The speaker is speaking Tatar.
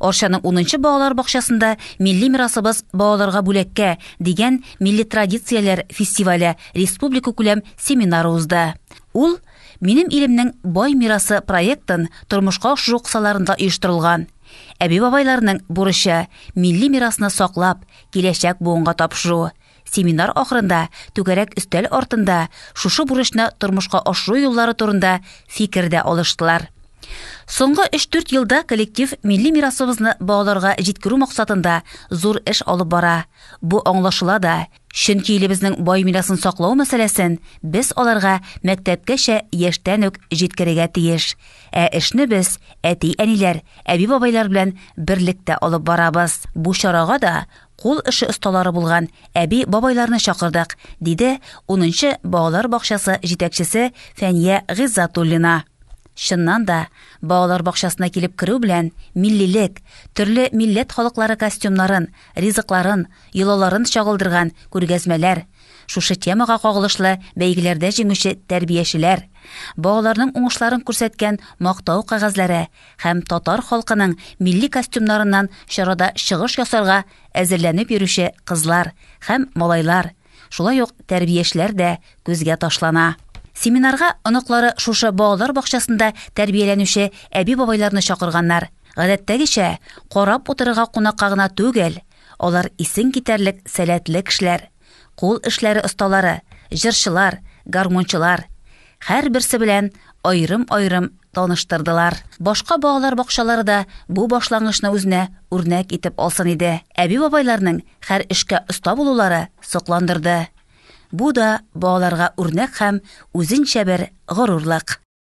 Оршаның 10-нчы балалар бакчасында милли мирасыбыз балаларга бүләккә дигән милли традицияләр фестивале республика күләм семинары узды. Ул «Минем илемнең бай мирасы» проектын тормышка ашыру кысаларында оештырылган. Әби-бабайларның бурычы милли мирасны саклап, киләчәк буынга тапшыру. Семинар ахырында түгәрәк өстәл артында шушы бурычны тормышка ашыру юллары турында фикер дә алыштылар. Соңгы 3-4 елда коллектив милли мирасыбызны балаларга җиткерү максатында зур эш алып бара. Бу аңлашыла да, чөнки илебезнең бай мирасын саклау мәсьәләсен без аларга мәктәпкәчә яшьтән үк җиткерергә тиеш. Эшне без әти-әниләр, әби-бабайлар белән берлектә алып барабыз. Бу чарага да кул эше осталары булган әби-бабайларны чакырдык, диде 10-нчы балалар бакчасы җитәкчесе Фәния Гыйззатуллина. Чыннан да, балалар бакчасына килеп керү белән миллилек, төрле милләт халыклары костюмнарын, ризыкларын, йолаларын чагылдырган күргәзмәләр, шушы темага кагылышлы бәйгеләрдә җиңүче тәрбиячеләр, балаларның уңышларын күрсәткән мактау кагазлары һәм татар халкының милли костюмнарыннан чарада чыгыш ясарга әзерләнеп йөрүче кызлар һәм малайлар, шулай ук тәрбиячеләр дә күзгә ташлана. Семинарга оныклары шушы балалар бакчасында тәрбияләнүче әби-бабайларны чакырганнар. Гадәттәгечә, карап утырырга кунакка гына түгел, алар исен китәрлек сәләтле кешеләр, кул эшләре осталары, җырчылар, гармончылар. Һәрберсе белән аерым-аерым таныштырдылар. Башка балалар бакчалары да бу башлангычны үзенә үрнәк итеп алсын иде. Әби-бабайларның һәр эшкә оста булулары сокландырды. Бу да балаларга үрнәк һәм үзенчә бер горурлык.